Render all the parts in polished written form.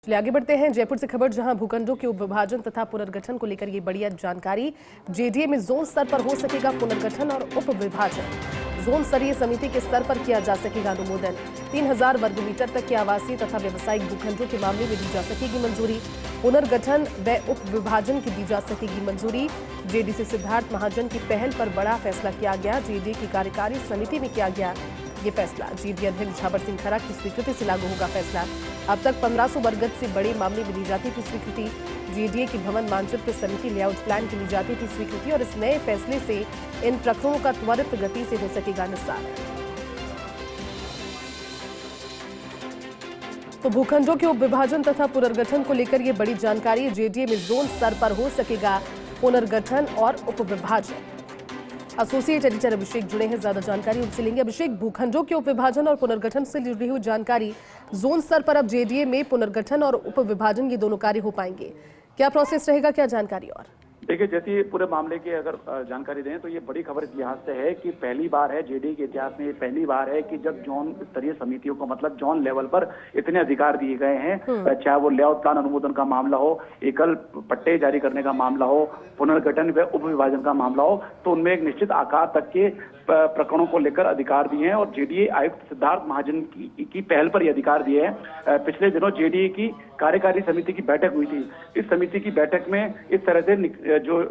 चलिए आगे बढ़ते हैं जयपुर से खबर, जहां भूखंडों के उपविभाजन तथा पुनर्गठन को लेकर ये बढ़िया जानकारी। जेडीए में जोन स्तर पर हो सकेगा पुनर्गठन और उपविभाजन। जोन स्तरीय समिति के स्तर पर किया जा सकेगा अनुमोदन। 3000 वर्ग मीटर तक के आवासीय तथा व्यवसायिक भूखंडों के मामले में दी जा सकेगी मंजूरी। पुनर्गठन व उपविभाजन की दी जा सकेगी मंजूरी। जेडीसी सिद्धार्थ महाजन की पहल पर बड़ा फैसला किया गया। जेडीए की कार्यकारी समिति में किया गया ये फैसला। जेडीए अध्यक्ष झाबर सिंह खरा की स्वीकृति से लागू होगा फैसला। अब तक 1500 वर्ग गज से बड़े मामले में दी जाती थी स्वीकृति। जेडीए की भवन मानचित्र समिति लेआउट प्लान की दी जाती थी स्वीकृति और इस नए फैसले से इन प्रकरणों का त्वरित गति से हो सकेगा निस्तार। तो भूखंडों के उपविभाजन तथा पुनर्गठन को लेकर ये बड़ी जानकारी। जेडीए में जोन स्तर पर हो सकेगा पुनर्गठन और उपविभाजन। एसोसिएट एडिटर अभिषेक जुड़े हैं, ज्यादा जानकारी उनसे लेंगे। अभिषेक, भूखंडों के उपविभाजन और पुनर्गठन से जुड़ी हुई जानकारी, जोन स्तर पर अब जेडीए में पुनर्गठन और उपविभाजन ये दोनों कार्य हो पाएंगे, क्या प्रोसेस रहेगा, क्या जानकारी? और देखिए, जैसे पूरे मामले की अगर जानकारी दें तो ये बड़ी खबर इस लिहाज से है कि पहली बार है जेडीए के इतिहास में, ये पहली बार है कि जब जोन स्तरीय समितियों को मतलब जोन लेवल पर इतने अधिकार दिए गए हैं, चाहे वो लेआउट प्लान अनुमोदन का मामला हो, एकल पट्टे जारी करने का मामला हो, पुनर्गठन व उपविभाजन का मामला हो, तो उनमें एक निश्चित आकार तक के प्रकरणों को लेकर अधिकार दिए हैं और जेडीए आयुक्त सिद्धार्थ महाजन की पहल पर ये अधिकार दिए हैं। पिछले दिनों जेडीए की कार्यकारी समिति की बैठक हुई थी। इस समिति की बैठक में इस तरह से जो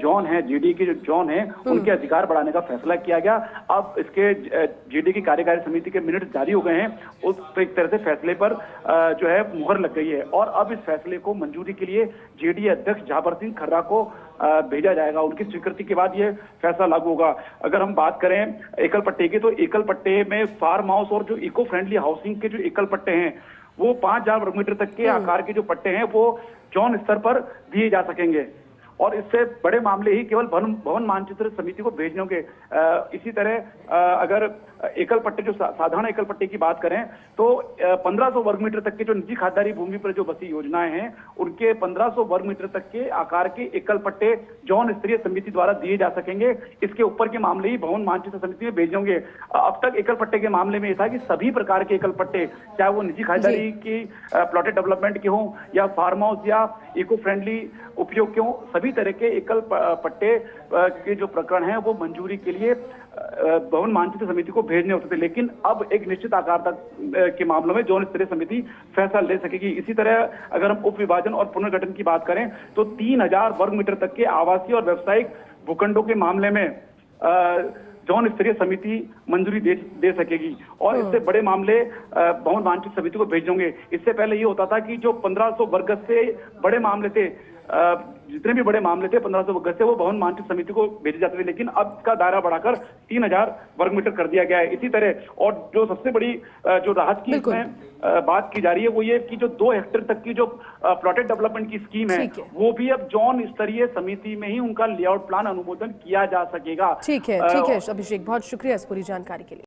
जोन है, जेडीए के जो जोन है, उनके अधिकार बढ़ाने का फैसला किया गया। अब इसके जेडीए की कार्यकारी समिति के मिनट जारी हो गए हैं, उस एक तरह से फैसले पर जो है मुहर लग गई है और अब इस फैसले को मंजूरी के लिए जेडीए अध्यक्ष झाबर सिंह खर्रा को भेजा जाएगा। उनकी स्वीकृति के बाद ये फैसला लागू होगा। अगर हम बात करें एकल पट्टे की, तो एकल पट्टे में फार्म हाउस और जो इको फ्रेंडली हाउसिंग के जो एकल पट्टे हैं, वो 5000 वर्ग मीटर तक के आकार के जो पट्टे हैं वो जोन स्तर पर दिए जा सकेंगे और इससे बड़े मामले ही केवल भवन मानचित्र समिति को भेजने होंगे। इसी तरह अगर एकल पट्टे, जो साधारण एकल पट्टे की बात करें तो 1500 वर्ग मीटर तक के जो निजी खासदारी भूमि पर जो बसी योजनाएं हैं, उनके 1500 वर्ग मीटर तक के आकार के एकल पट्टे जोन स्तरीय समिति द्वारा दिए जा सकेंगे। इसके ऊपर के मामले ही भवन मानचित्र समिति में भेजे होंगे। अब तक एकल पट्टे के मामले में यह था कि सभी प्रकार के एकल पट्टे, चाहे वो निजी खासदारी की प्लॉटेड डेवलपमेंट के हों या फार्म हाउस या इको फ्रेंडली उपयोग के हों, सभी तरह के एकल पट्टे के जो प्रकरण हैं वो मंजूरी के लिए भवन मानचित्र समिति को भेजने होते थे। लेकिन अब एक निश्चित आकार तक के मामलों में जोन स्तरीय समिति फैसला ले सकेगी। इसी तरह अगर हम उप विभाजन और पुनर्गठन की बात करें तो 3000 वर्ग मीटर तक के आवासीय और व्यावसायिक भूखंडों के मामले में जोन स्तरीय समिति मंजूरी दे सकेगी और इससे बड़े मामले भवन मानचित्र समिति को भेज होंगे। इससे पहले ये होता था कि जो 1500 वर्ग गज से बड़े मामले थे, जितने भी बड़े मामले थे 1500 वर्ग गज से, वो भवन मानचित्र समिति को भेजे जाते थे। लेकिन अब इसका दायरा बढ़ाकर 3000 वर्ग मीटर कर दिया गया है। इसी तरह और जो सबसे बड़ी जो राहत की इसमें बात की जा रही है वो ये कि जो 2 हेक्टेयर तक की जो प्लॉटेड डेवलपमेंट की स्कीम है, वो भी अब जोन स्तरीय समिति में ही उनका लेआउट प्लान अनुमोदन किया जा सकेगा। ठीक है अभिषेक, बहुत शुक्रिया इस पूरी जानकारी के लिए।